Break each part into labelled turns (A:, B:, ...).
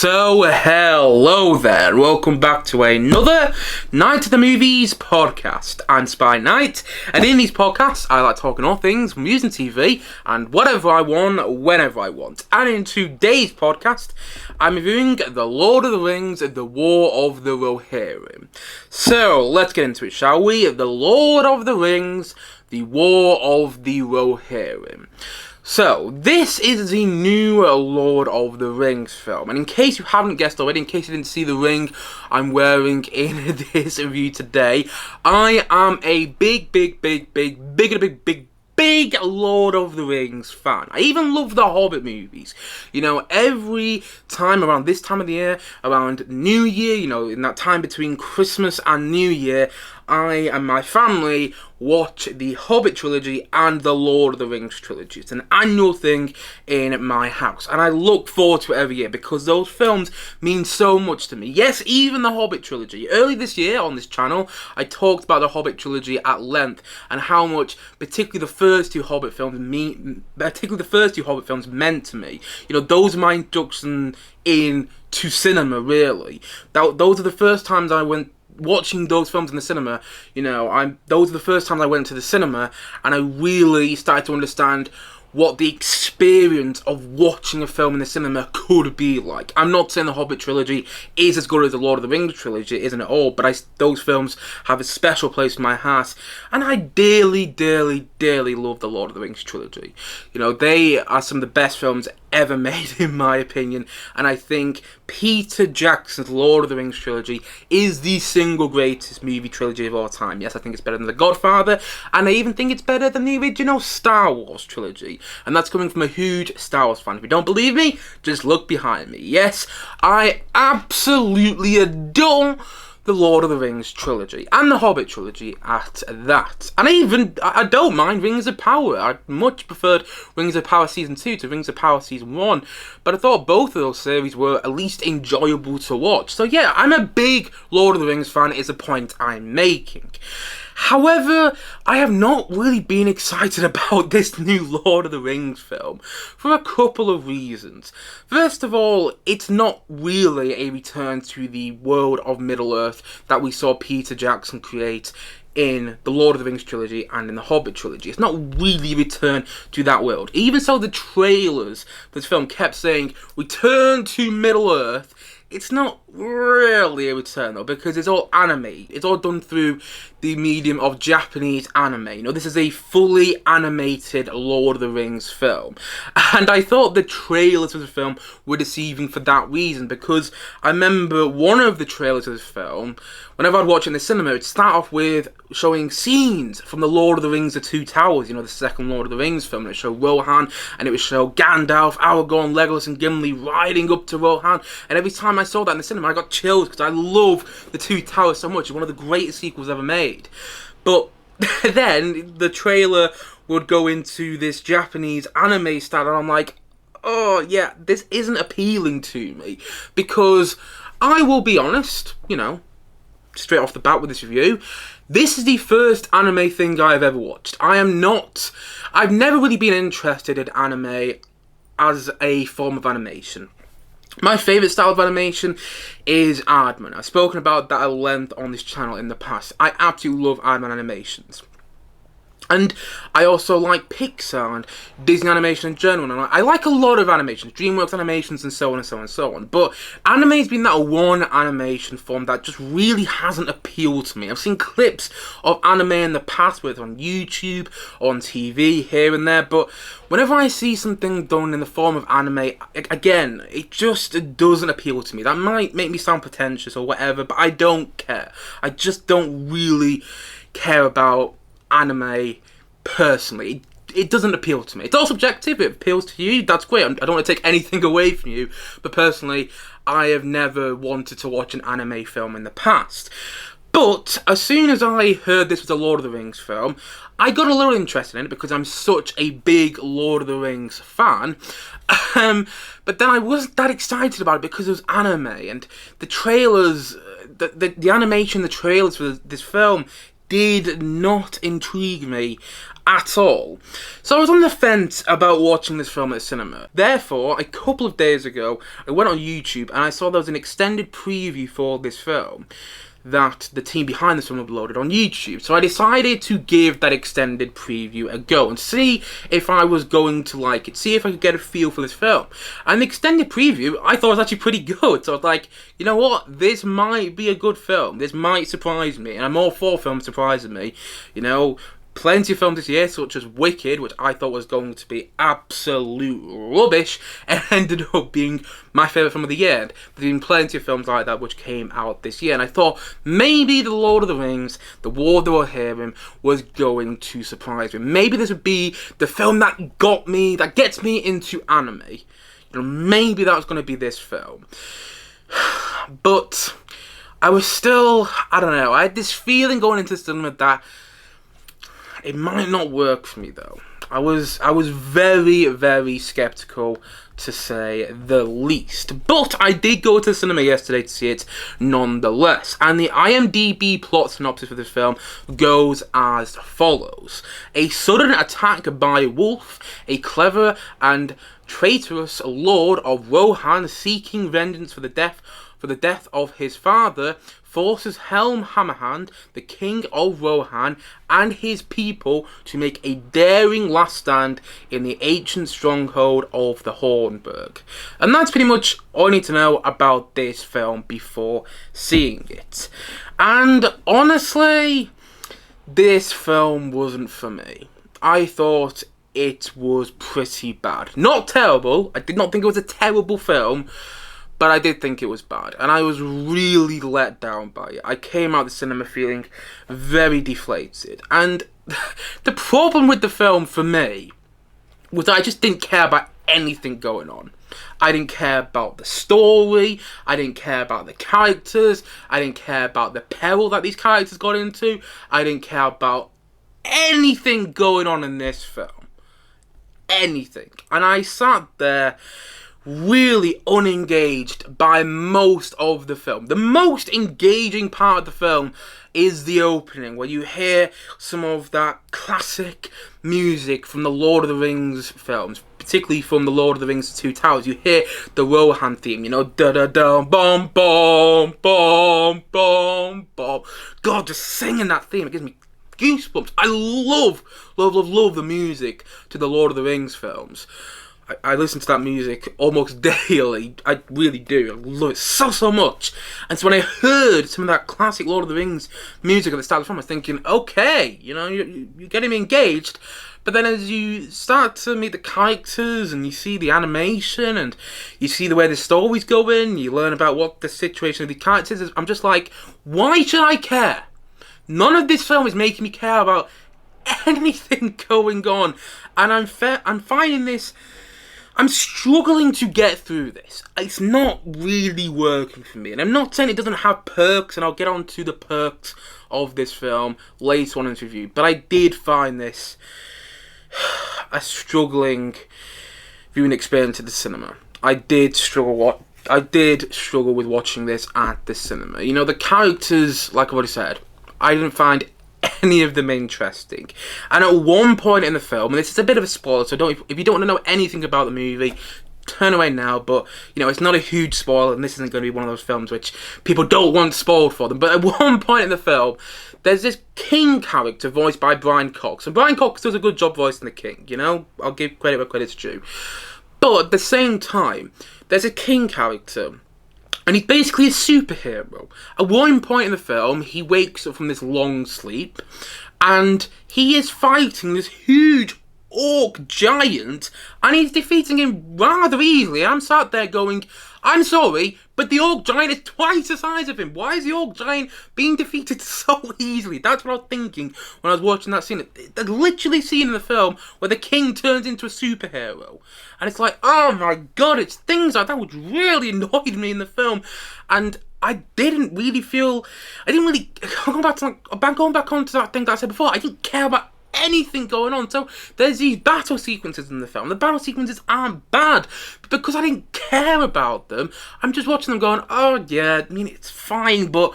A: So, hello there, welcome back to another Night of the Movies podcast. I'm Spy Knight, and in these podcasts, I like talking all things movies and TV, and whatever I want, whenever I want. And in today's podcast, I'm reviewing The Lord of the Rings, The War of the Rohirrim. So, let's get into it, shall we? The Lord of the Rings, The War of the Rohirrim. So, this is the new Lord of the Rings film, and in case you haven't guessed already, in case you didn't see the ring I'm wearing in this review today, I am a big Lord of the Rings fan. I even love the Hobbit movies. You know, every time around this time of the year, around New Year, you know, in that time between Christmas and New Year, I and my family watch the Hobbit trilogy and the Lord of the Rings trilogy. It's an annual thing in my house, and I look forward to it every year because those films mean so much to me. Yes, even the Hobbit trilogy. Early this year on this channel, I talked about the Hobbit trilogy at length and how much, particularly the first two Hobbit films meant to me. You know, those are my introduction into cinema, really. Those are the first times I went watching those films in the cinema. You know, those are the first times I went to the cinema and I really started to understand what the experience of watching a film in the cinema could be like. I'm not saying the Hobbit trilogy is as good as the Lord of the Rings trilogy, it isn't at all, but those films have a special place in my heart, and I dearly love the Lord of the Rings trilogy. You know, they are some of the best films ever made, in my opinion, and I think Peter Jackson's Lord of the Rings trilogy is the single greatest movie trilogy of all time. Yes, I think it's better than The Godfather, and I even think it's better than the original Star Wars trilogy, and that's coming from a huge Star Wars fan. If you don't believe me, just look behind me. Yes, I absolutely adore the Lord of the Rings trilogy, and the Hobbit trilogy at that. And I don't mind Rings of Power. I much preferred Rings of Power Season 2 to Rings of Power Season 1, but I thought both of those series were at least enjoyable to watch. So yeah, I'm a big Lord of the Rings fan, is the point I'm making. However, I have not really been excited about this new Lord of the Rings film for a couple of reasons. First of all, it's not really a return to the world of Middle-earth that we saw Peter Jackson create in the Lord of the Rings trilogy and in the Hobbit trilogy. It's not really a return to that world. Even so, the trailers for this film kept saying, "Return to Middle-earth." It's not really a return though, because it's all anime. It's all done through the medium of Japanese anime. You know, this is a fully animated Lord of the Rings film. And I thought the trailers of the film were deceiving for that reason, because I remember one of the trailers of this film, whenever I'd watch it in the cinema, it'd start off with showing scenes from the Lord of the Rings, The Two Towers, you know, the second Lord of the Rings film. And it would show Rohan, and it would show Gandalf, Aragorn, Legolas and Gimli riding up to Rohan. And every time I saw that in the cinema, I got chills because I love The Two Towers so much. It's one of the greatest sequels ever made. But then the trailer would go into this Japanese anime style, and I'm like, oh yeah, this isn't appealing to me. Because I will be honest, you know, straight off the bat with this review, this is the first anime thing I've ever watched. I've never really been interested in anime as a form of animation. My favourite style of animation is Aardman. I've spoken about that at length on this channel in the past. I absolutely love Aardman animations. And I also like Pixar and Disney animation in general. And I like a lot of animations, DreamWorks animations and so on and so on and so on. But anime's been that one animation form that just really hasn't appealed to me. I've seen clips of anime in the past, whether on YouTube, on TV, here and there. But whenever I see something done in the form of anime, again, it just doesn't appeal to me. That might make me sound pretentious or whatever, but I don't care. I just don't really care about anime personally. It doesn't appeal to me. It's all subjective. It appeals to you, that's great. I don't want to take anything away from you, but personally, I have never wanted to watch an anime film in the past. But as soon as I heard this was a Lord of the Rings film, I got a little interested in it because I'm such a big Lord of the Rings fan. But then I wasn't that excited about it because it was anime, and the trailers, the animation, the trailers for this film did not intrigue me at all. So I was on the fence about watching this film at the cinema. Therefore, a couple of days ago, I went on YouTube and I saw there was an extended preview for this film that the team behind this film uploaded on YouTube. So I decided to give that extended preview a go and see if I was going to like it, see if I could get a feel for this film. And the extended preview, I thought was actually pretty good. So I was like, you know what, this might be a good film. This might surprise me, and I'm all for films surprising me. You know, plenty of films this year, such as Wicked, which I thought was going to be absolute rubbish, and ended up being my favourite film of the year. There's been plenty of films like that which came out this year, and I thought maybe The Lord of the Rings, The War of the Rohirrim, was going to surprise me. Maybe this would be the film that gets me into anime. You know, maybe that was going to be this film. But I was still, I don't know, I had this feeling going into the cinema that it might not work for me though. I was very, very skeptical, to say the least. But I did go to the cinema yesterday to see it nonetheless. And the IMDb plot synopsis for this film goes as follows. A sudden attack by a wolf, a clever and traitorous lord of Rohan seeking vengeance for the death of his father, forces Helm Hammerhand, the king of Rohan, and his people to make a daring last stand in the ancient stronghold of the Hornburg. And that's pretty much all I need to know about this film before seeing it. And honestly, this film wasn't for me. I thought it was pretty bad. Not terrible. I did not think it was a terrible film, but I did think it was bad, and I was really let down by it. I came out of the cinema feeling very deflated, and the problem with the film for me was that I just didn't care about anything going on. I didn't care about the story, I didn't care about the characters, I didn't care about the peril that these characters got into, I didn't care about anything going on in this film. Anything. And I sat there really unengaged by most of the film. The most engaging part of the film is the opening, where you hear some of that classic music from the Lord of the Rings films, particularly from the Lord of the Rings Two Towers. You hear the Rohan theme, you know, da-da-da, bom, bom, bom, bom, bom. God, just singing that theme, it gives me goosebumps. I love the music to the Lord of the Rings films. I listen to that music almost daily. I really do. I love it so much. And so when I heard some of that classic Lord of the Rings music at the start of the film, I was thinking, okay, you know, you're getting me engaged. But then as you start to meet the characters and you see the animation and you see the way the story's going, you learn about what the situation of the characters is, I'm just like, why should I care? None of this film is making me care about anything going on. And I'm finding this, I'm struggling to get through this. It's not really working for me. And I'm not saying it doesn't have perks, and I'll get on to the perks of this film later on in this review. But I did find this a struggling viewing experience at the cinema. I did struggle with watching this at the cinema. You know, the characters, like I've already said, I didn't find any of them interesting. And at one point in the film, and this is a bit of a spoiler, so if you don't want to know anything about the movie, turn away now. But you know, it's not a huge spoiler, and this isn't going to be one of those films which people don't want spoiled for them. But at one point in the film, there's this king character voiced by Brian Cox, and Brian Cox does a good job voicing the king. You know, I'll give credit where credit's due. But at the same time, there's a king character, and he's basically a superhero. At one point in the film, he wakes up from this long sleep, and he is fighting this huge orc giant, and he's defeating him rather easily. I'm sat there going, I'm sorry, but the orc giant is twice the size of him. Why is the orc giant being defeated so easily? That's what I was thinking when I was watching that scene. There's literally a scene in the film where the king turns into a superhero. And it's like, oh my god, it's things like that which really annoyed me in the film. And I didn't really, going back onto that thing that I said before, I didn't care about anything going on. So there's these battle sequences in the film. The battle sequences aren't bad, but because I didn't care about them, I'm just watching them going, oh yeah, I mean, it's fine, but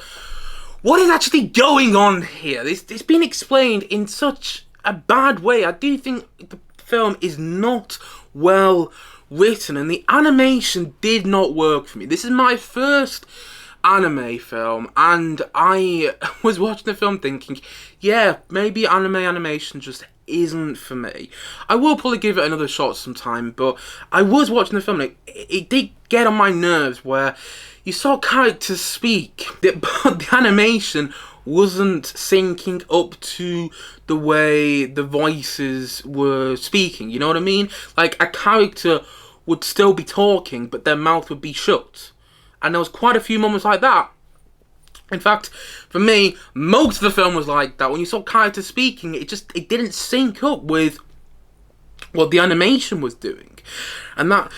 A: what is actually going on here? It's been explained in such a bad way. I do think the film is not well written, and the animation did not work for me. This is my first anime film, and I was watching the film thinking, yeah, maybe animation just isn't for me. I will probably give it another shot sometime, but I was watching the film and it did get on my nerves where you saw characters speak, but the animation wasn't syncing up to the way the voices were speaking, you know what I mean? Like, a character would still be talking, but their mouth would be shut. And there was quite a few moments like that. In fact, for me, most of the film was like that. When you saw characters speaking, it didn't sync up with what the animation was doing. And that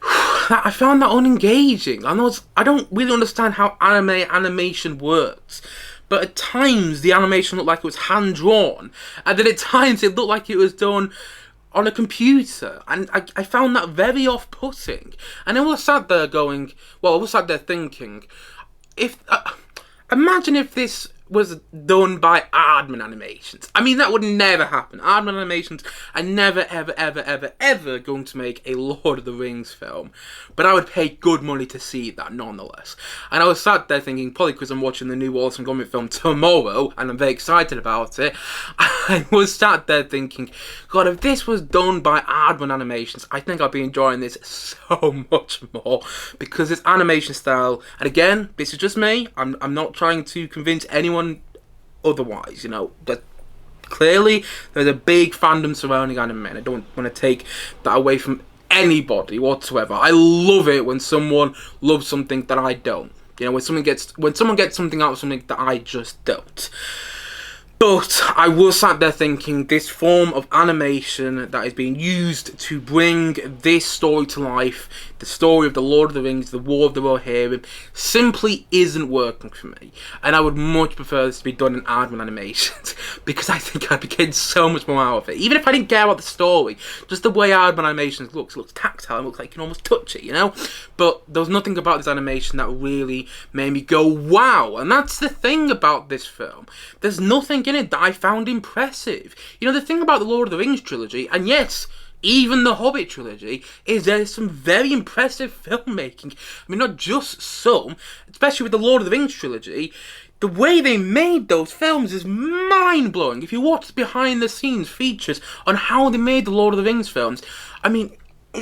A: I found that unengaging. I don't really understand how animation works. But at times, the animation looked like it was hand-drawn. And then at times, it looked like it was done on a computer. And I found that very off-putting. And I was sat there thinking, imagine if this was done by Aardman Animations. I mean, that would never happen. Aardman Animations are never, ever, ever, ever, ever going to make a Lord of the Rings film. But I would pay good money to see that, nonetheless. And I was sat there thinking, probably because I'm watching the new Wallace and Gromit film tomorrow, and I'm very excited about it, I was sat there thinking, God, if this was done by Aardman Animations, I think I'd be enjoying this so much more. Because this animation style, and again, this is just me, I'm not trying to convince anyone otherwise, you know, that clearly there's a big fandom surrounding anime, and I don't want to take that away from anybody whatsoever. I love it when someone loves something that I don't. You know, when someone gets something out of something that I just don't. But I was sat there thinking, this form of animation that is being used to bring this story to life, the story of the Lord of the Rings, the War of the Rohirrim, simply isn't working for me. And I would much prefer this to be done in Aardman Animations, because I think I'd be getting so much more out of it. Even if I didn't care about the story, just the way Aardman Animations looks, it looks tactile, it looks like you can almost touch it, you know? But there was nothing about this animation that really made me go, wow! And that's the thing about this film. There's nothing in it that I found impressive. You know, the thing about the Lord of the Rings trilogy, and yes, even the Hobbit trilogy, is there's some very impressive filmmaking. I mean, not just some, especially with the Lord of the Rings trilogy. The way they made those films is mind-blowing. If you watch behind-the-scenes features on how they made the Lord of the Rings films, I mean,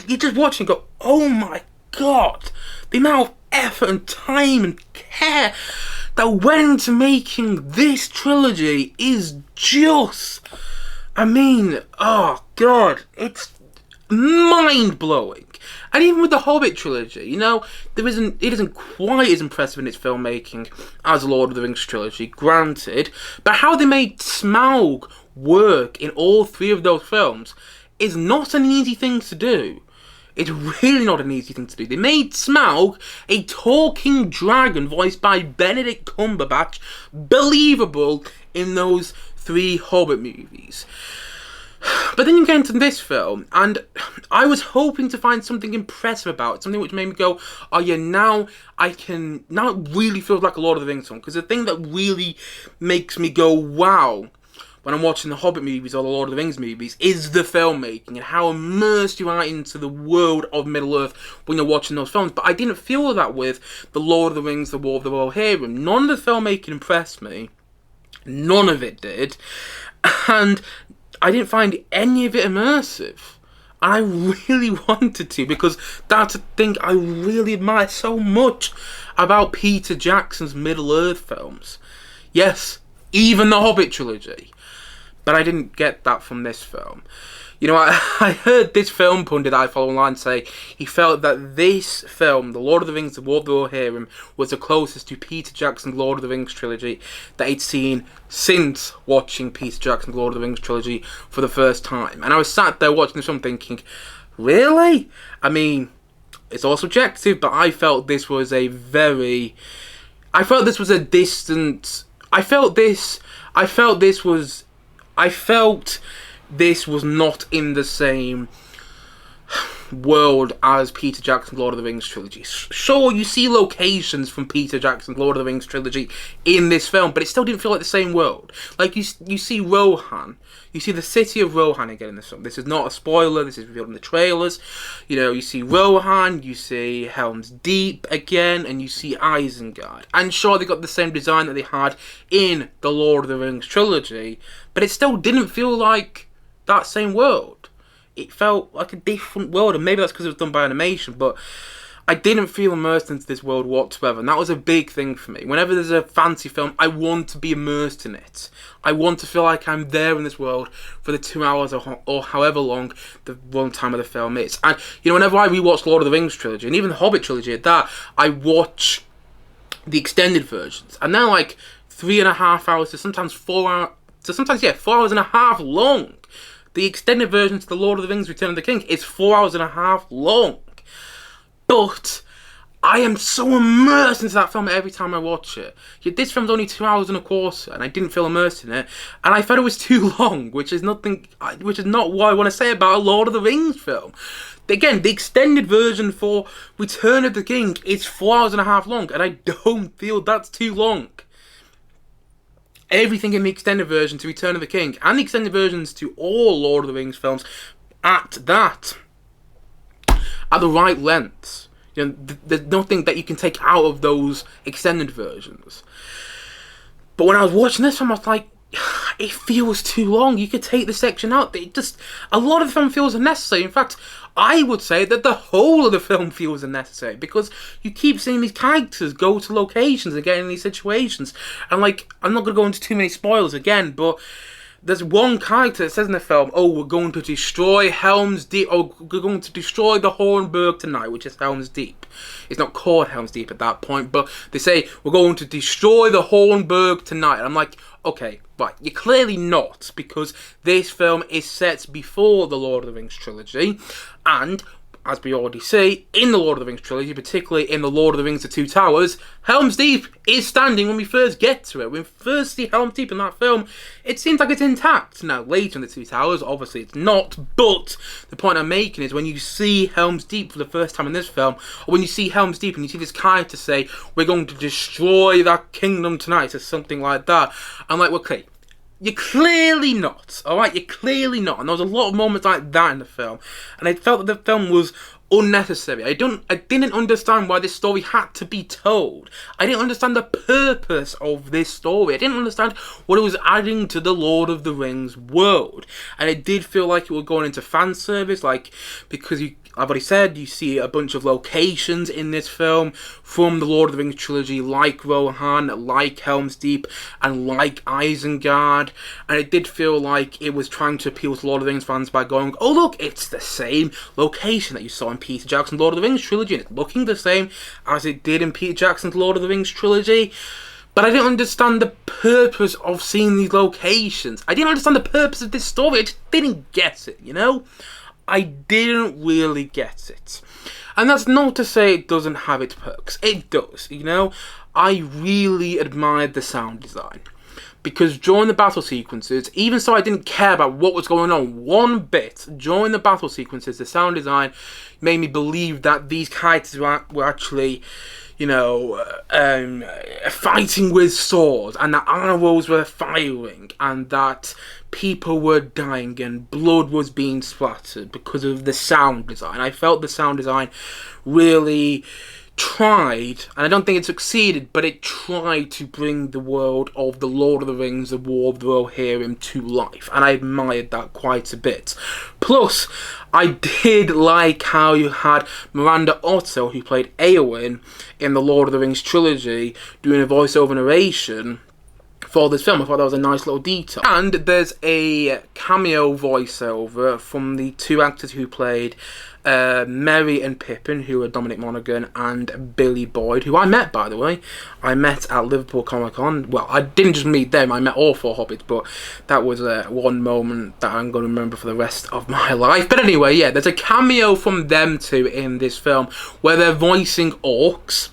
A: you just watch and go, oh my God, the amount of effort and time and care that went into making this trilogy is just, I mean, oh God, it's mind-blowing. And even with the Hobbit trilogy, you know, it isn't quite as impressive in its filmmaking as the Lord of the Rings trilogy, granted, but how they made Smaug work in all three of those films is not an easy thing to do. It's really not an easy thing to do. They made Smaug a talking dragon voiced by Benedict Cumberbatch believable in those three Hobbit movies. But then you get into this film, and I was hoping to find something impressive about it, something which made me go, oh yeah, now it really feels like a Lord of the Rings film, because the thing that really makes me go, wow, when I'm watching the Hobbit movies or the Lord of the Rings movies, is the filmmaking and how immersed you are into the world of Middle-earth when you're watching those films. But I didn't feel that with the Lord of the Rings, the War of the Rohirrim. None of the filmmaking impressed me. None of it did. And I didn't find any of it immersive. And I really wanted to, because that's a thing I really admire so much about Peter Jackson's Middle-earth films. Yes, even the Hobbit trilogy. But I didn't get that from this film. You know, I heard this film pundit I follow online say he felt that this film, The Lord of the Rings, The War of the Rohirrim, was the closest to Peter Jackson's Lord of the Rings trilogy that he'd seen since watching Peter Jackson's Lord of the Rings trilogy for the first time. And I was sat there watching this film thinking, really? I mean, it's all subjective, but I felt this was a distant... I felt this was not in the same... world as Peter Jackson's Lord of the Rings trilogy. Sure, you see locations from Peter Jackson's Lord of the Rings trilogy in this film, but it still didn't feel like the same world. Like, you see Rohan, you see the city of Rohan again in this film. This is not a spoiler, this is revealed in the trailers. You know, you see Rohan, you see Helm's Deep again, and you see Isengard. And sure, they got the same design that they had in the Lord of the Rings trilogy, but it still didn't feel like that same world. It felt like a different world, and maybe that's because it was done by animation, but I didn't feel immersed into this world whatsoever, and that was a big thing for me. Whenever there's a fantasy film, I want to be immersed in it. I want to feel like I'm there in this world for the 2 hours or however long the runtime of the film is. And, you know, whenever I rewatch Lord of the Rings trilogy, and even the Hobbit trilogy at that, I watch the extended versions, and they're like 3.5 hours to sometimes 4 hours, 4 hours and a half long. The extended version to The Lord of the Rings Return of the King is 4 hours and a half long. But I am so immersed into that film every time I watch it. Yet this film's only 2 hours and a quarter, and I didn't feel immersed in it. And I felt it was too long, which is not what I want to say about a Lord of the Rings film. Again, the extended version for Return of the King is 4 hours and a half long, and I don't feel that's too long. Everything in the extended version to Return of the King, and the extended versions to all Lord of the Rings films, at the right lengths. You know, there's nothing that you can take out of those extended versions. But when I was watching this film, I was like, it feels too long. You could take this section out. A lot of the film feels unnecessary. In fact, I would say that the whole of the film feels unnecessary, because you keep seeing these characters go to locations and get in these situations. And, like, I'm not going to go into too many spoilers again, but there's one character that says in the film, oh, we're going to destroy Helm's Deep, oh, we're going to destroy the Hornburg tonight, which is Helm's Deep. It's not called Helm's Deep at that point, but they say, we're going to destroy the Hornburg tonight. And I'm like, okay, right, you're clearly not, because this film is set before the Lord of the Rings trilogy, and as we already see, in the Lord of the Rings trilogy, particularly in the Lord of the Rings The Two Towers, Helm's Deep is standing when we first get to it. When we first see Helm's Deep in that film, it seems like it's intact. Now, later in The Two Towers, obviously it's not, but the point I'm making is when you see Helm's Deep for the first time in this film, or when you see Helm's Deep and you see this character say, we're going to destroy that kingdom tonight, or something like that, I'm like, okay, you're clearly not, alright? You're clearly not. And there was a lot of moments like that in the film. And I felt that the film was unnecessary. I didn't understand why this story had to be told. I didn't understand the purpose of this story. I didn't understand what it was adding to the Lord of the Rings world. And it did feel like it was going into fan service, like, because I've already said, you see a bunch of locations in this film from the Lord of the Rings trilogy, like Rohan, like Helm's Deep, and like Isengard. And it did feel like it was trying to appeal to Lord of the Rings fans by going, oh look, it's the same location that you saw in Peter Jackson's Lord of the Rings trilogy, and it's looking the same as it did in Peter Jackson's Lord of the Rings trilogy. But I didn't understand the purpose of seeing these locations. I didn't understand the purpose of this story. I just didn't get it, you know? I didn't really get it. And that's not to say it doesn't have its perks. It does, you know? I really admired the sound design. Because during the battle sequences, even so I didn't care about what was going on one bit, during the battle sequences, the sound design made me believe that these characters were actually, you know, fighting with swords, and that arrows were firing, and that people were dying, and blood was being splattered because of the sound design. I felt the sound design really tried, and I don't think it succeeded, but it tried to bring the world of the Lord of the Rings, the War of the Rohirrim, to life, and I admired that quite a bit. Plus, I did like how you had Miranda Otto, who played Eowyn in the Lord of the Rings trilogy, doing a voiceover narration for this film. I thought that was a nice little detail. And there's a cameo voiceover from the two actors who played Merry and Pippin, who are Dominic Monaghan and Billy Boyd, who I met, by the way. I met at Liverpool Comic Con. Well, I didn't just meet them, I met all four Hobbits, but that was one moment that I'm going to remember for the rest of my life. But anyway, yeah, there's a cameo from them two in this film where they're voicing orcs.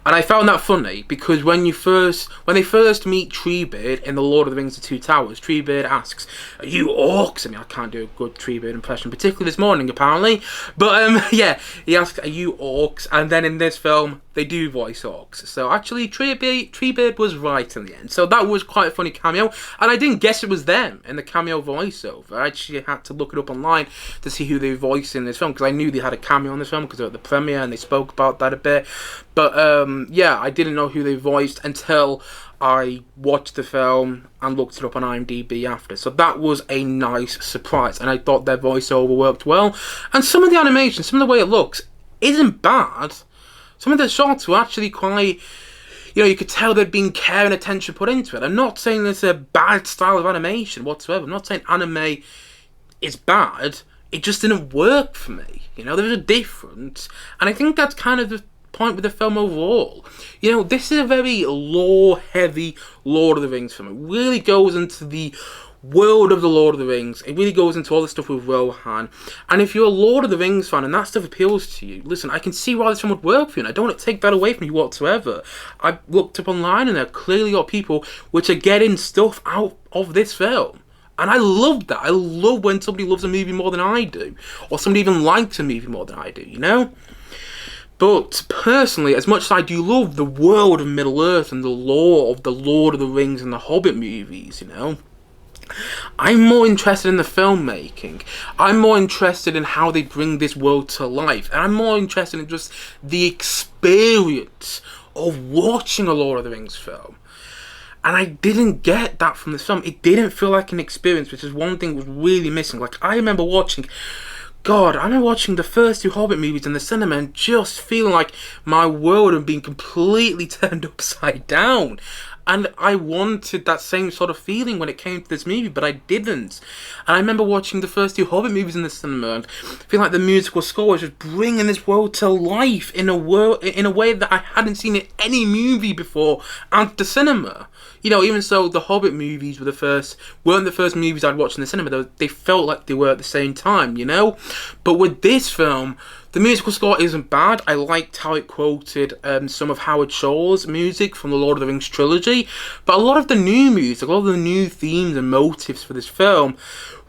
A: And I found that funny, because when they first meet Treebeard in The Lord of the Rings The Two Towers, Treebeard asks, are you orcs? I mean, I can't do a good Treebeard impression, particularly this morning, apparently. But yeah, he asks, "Are you orcs?" And then in this film, they do voice orcs. So actually, Treebeard was right in the end. So that was quite a funny cameo, and I didn't guess it was them in the cameo voiceover. I actually had to look it up online to see who they voiced in this film, because I knew they had a cameo in this film because they were at the premiere and they spoke about that a bit. But yeah, I didn't know who they voiced until I watched the film and looked it up on IMDb after. So that was a nice surprise, and I thought their voiceover worked well. And some of the animation, some of the way it looks, isn't bad. Some of the shots were actually quite, you could tell there'd been care and attention put into it. I'm not saying it's a bad style of animation whatsoever. I'm not saying anime is bad. It just didn't work for me. There was a difference. And I think that's kind of the point with the film overall. This is a very lore-heavy Lord of the Rings film. It really goes into the world of the Lord of the Rings. It really goes into all the stuff with Rohan. And if you're a Lord of the Rings fan and that stuff appeals to you, listen, I can see why this film would work for you, and I don't want to take that away from you whatsoever. I looked up online and there clearly got people which are getting stuff out of this film. And I love that. I love when somebody loves a movie more than I do. Or somebody even likes a movie more than I do, But personally, as much as I do love the world of Middle-earth and the lore of the Lord of the Rings and the Hobbit movies, I'm more interested in the filmmaking. I'm more interested in how they bring this world to life. And I'm more interested in just the experience of watching a Lord of the Rings film. And I didn't get that from this film. It didn't feel like an experience, which is one thing that was really missing. Like, I remember watching the first two Hobbit movies in the cinema and just feeling like my world had been completely turned upside down. And I wanted that same sort of feeling when it came to this movie, but I didn't. And I remember watching the first two Hobbit movies in the cinema and feeling like the musical score was just bringing this world to life in a way that I hadn't seen in any movie before at the cinema. Even so, the Hobbit movies weren't the first movies I'd watched in the cinema. They felt like they were at the same time, But with this film, the musical score isn't bad. I liked how it quoted some of Howard Shore's music from the Lord of the Rings trilogy. But a lot of the new music, a lot of the new themes and motifs for this film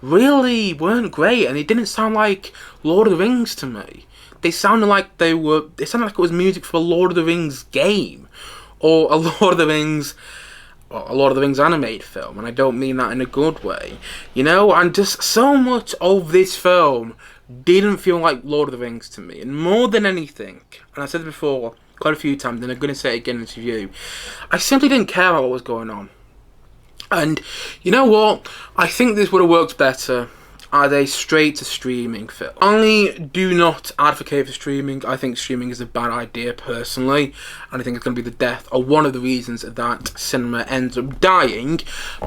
A: really weren't great. And they didn't sound like Lord of the Rings to me. They sounded like it was music for a Lord of the Rings game. Or a Lord of the Rings animated film, and I don't mean that in a good way, and just so much of this film didn't feel like Lord of the Rings to me, and more than anything, and I said it before quite a few times, and I'm going to say it again in this review, I simply didn't care about what was going on. And you know what, I think this would have worked better as a straight to streaming film. I do not advocate for streaming. I think streaming is a bad idea personally, and I think it's going to be the death or one of the reasons that cinema ends up dying.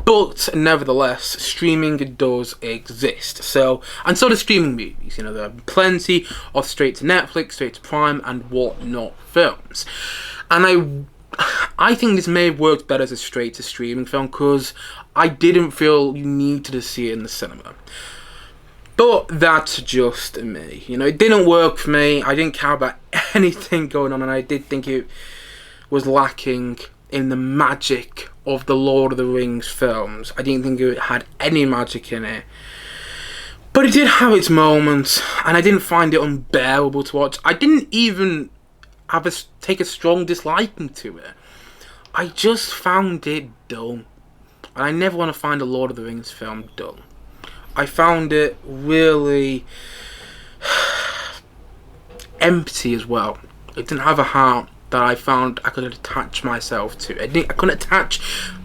A: But nevertheless, streaming does exist. So do streaming movies. There are plenty of straight to Netflix, straight to Prime, and whatnot films. And I think this may have worked better as a straight to streaming film because I didn't feel you needed to see it in the cinema. But that's just me. It didn't work for me. I didn't care about anything going on, and I did think it was lacking in the magic of the Lord of the Rings films. I didn't think it had any magic in it. But it did have its moments, and I didn't find it unbearable to watch. I didn't even take a strong disliking to it. I just found it dull. And I never want to find a Lord of the Rings film dull. I found it really empty as well. It didn't have a heart that I found I could attach myself to. I couldn't attach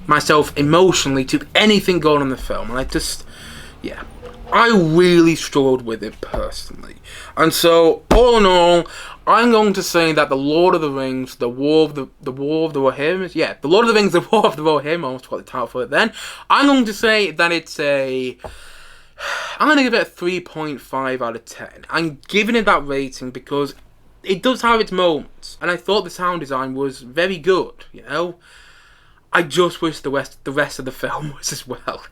A: myself emotionally to anything going on in the film. And I really struggled with it personally. And so, all in all, I'm going to say that the Lord of the Rings, the War of the Rohirrim, the Lord of the Rings, the War of the Rohirrim, I almost got the title for it then. I'm going to say that I'm going to give it a 3.5 out of 10. I'm giving it that rating because it does have its moments. And I thought the sound design was very good, I just wish the rest of the film was as well.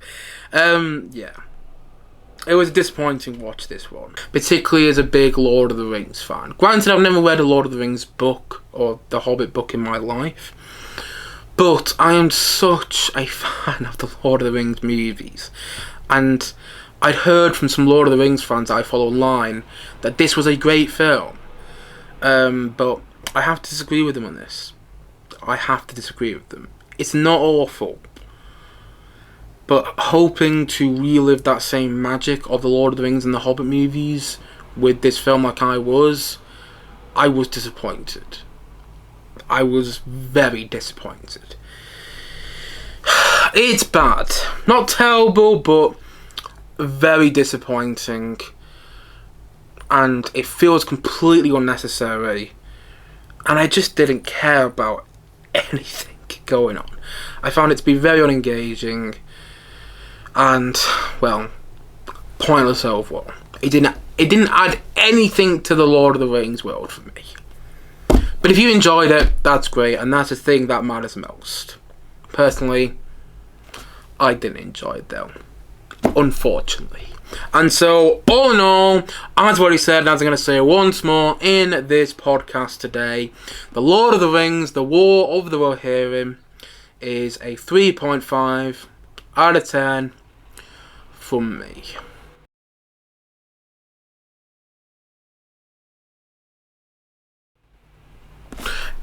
A: It was a disappointing watch, this one. Particularly as a big Lord of the Rings fan. Granted, I've never read a Lord of the Rings book or the Hobbit book in my life. But I am such a fan of the Lord of the Rings movies. And I'd heard from some Lord of the Rings fans I follow online that this was a great film. But I have to disagree with them on this. I have to disagree with them. It's not awful. But hoping to relive that same magic of the Lord of the Rings and the Hobbit movies with this film like I was disappointed. I was very disappointed. It's bad. Not terrible, but very disappointing. And it feels completely unnecessary. And I just didn't care about anything going on. I found it to be very unengaging. And, well, pointless overall. It didn't add anything to the Lord of the Rings world for me. But if you enjoyed it, that's great, and that's the thing that matters most. Personally, I didn't enjoy it though, unfortunately. And so, all in all, as I've already said, and as I'm going to say once more in this podcast today, The Lord of the Rings, The War of the Rohirrim is a 3.5 out of 10 from me.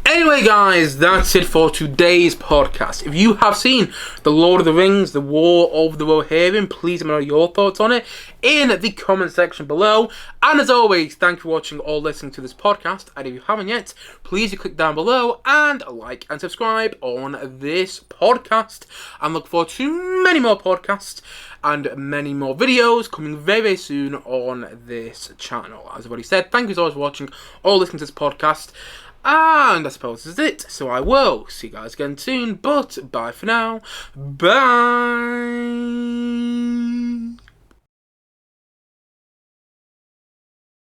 A: Anyway guys, that's it for today's podcast. If you have seen The Lord of the Rings, The War of the Rohirrim, please let me know your thoughts on it in the comment section below. And as always, thank you for watching or listening to this podcast. And if you haven't yet, please click down below and like and subscribe on this podcast. And look forward to many more podcasts and many more videos coming very, very soon on this channel. As I've already said, thank you so much for watching or listening to this podcast. And I suppose this is it. So I will see you guys again soon. But bye for now. Bye.